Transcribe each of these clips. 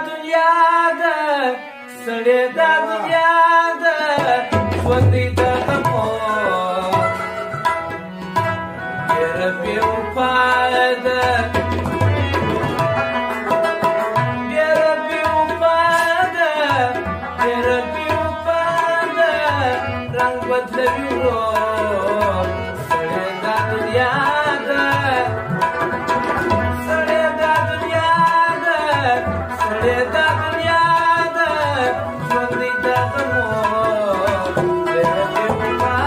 دنیا ده سړی دا دنیا ده ژوندی د غمو ډېره بې وفا ده ډېره بې وفا ده ډېره بې وفا ده رنګ بدلوي ورو سړی دا دنیا ده سړی دا دنیا ده سړی دا دنیا ده ژوندی د غمو ډېره بې وفا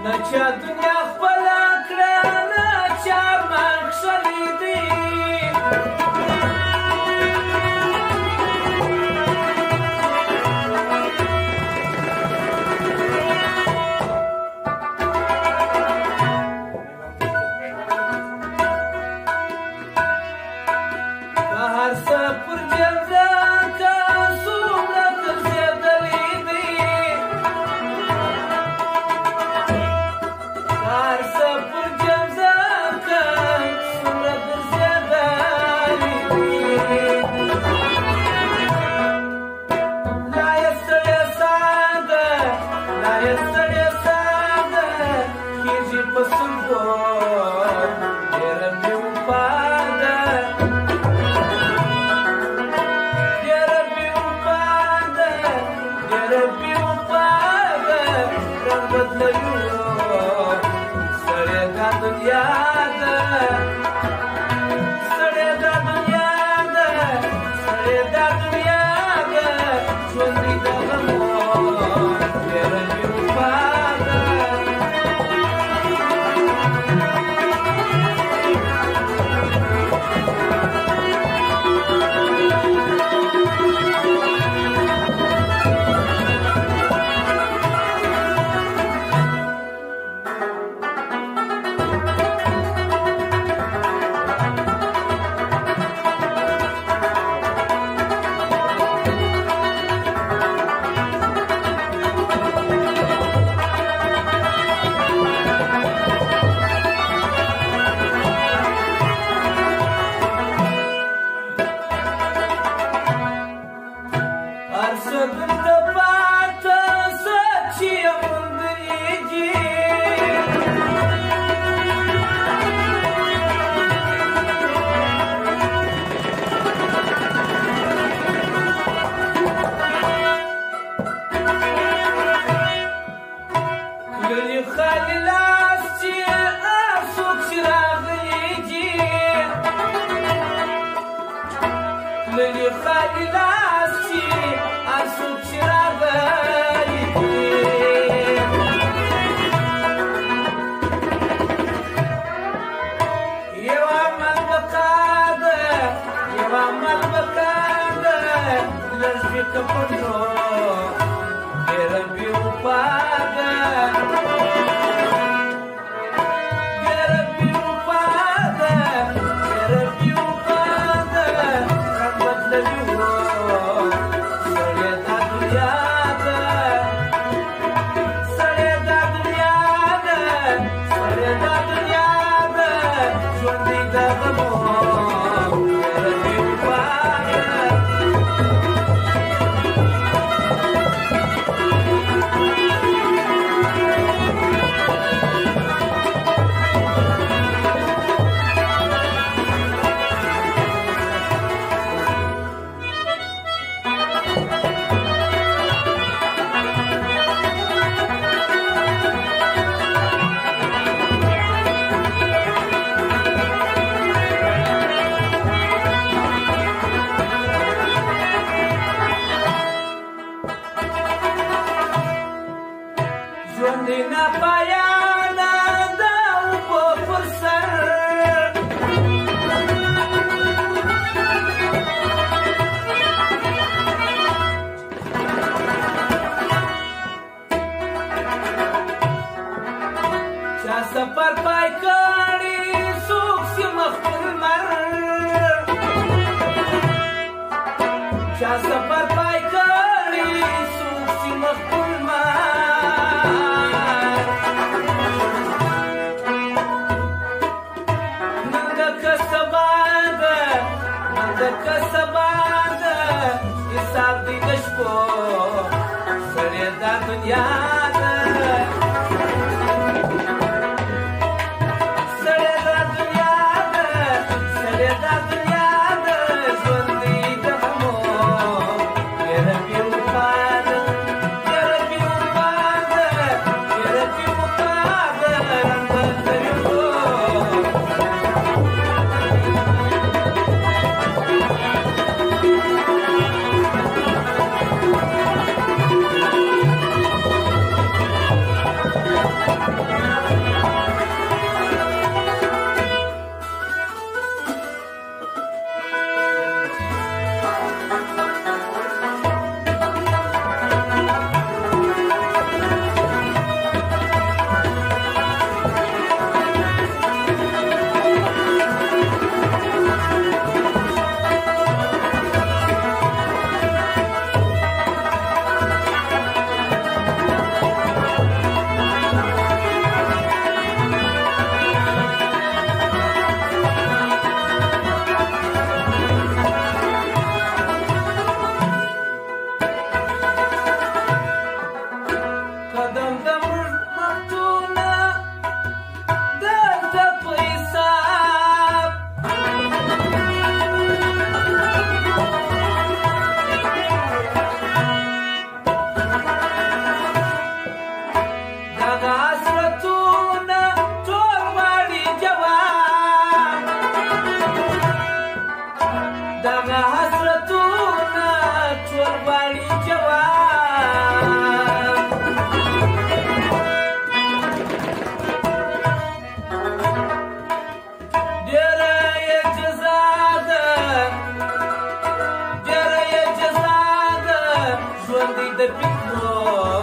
نه چا دنیا خپله کړه نه چا مرګ ښلی دی که هر څه پر جلده که څومره ګرځېدلی دی هر څه پر جلده که څومره ګرځېدلی دی لا یې ستړی ساه ده لا یې ستړی ساه ده کېږي په سترګو ډېره بې وفا ده ډېره بې وفا ده ډېره بې وفا ده رنګ بدلوي ورو سړی دا دنیا ده سړی دا دنیا ده سړی دا دنیا ده ژوندی د غمو ډېره بې وفا ده هر څه دلته پاته څه چې یې موندلي دي تللي خالي لاس چې هر څوک چې راغلي دي تللي خالي لاس چې هر څوک چې راغلي دي یو عمل بقا ده یو عمل بقا ده لږ فکر پټو ډېره بې وفا ده ډېره بې وفا ده ډېره بې وفا ده رنګ بدلوي ورو سړی دا دنیا ده سړی دا دنیا ده سړی دا دنیا ده ژوندی د غمو ډېره بې وفا ده دنیا ده سړی دا دنیا ده سړی دا دنیا ده ژوند دی د غمو ډېره بې وفا ده ډېره بې وفا ده ډېره بې وفا ده رنګ بدلېدو the people.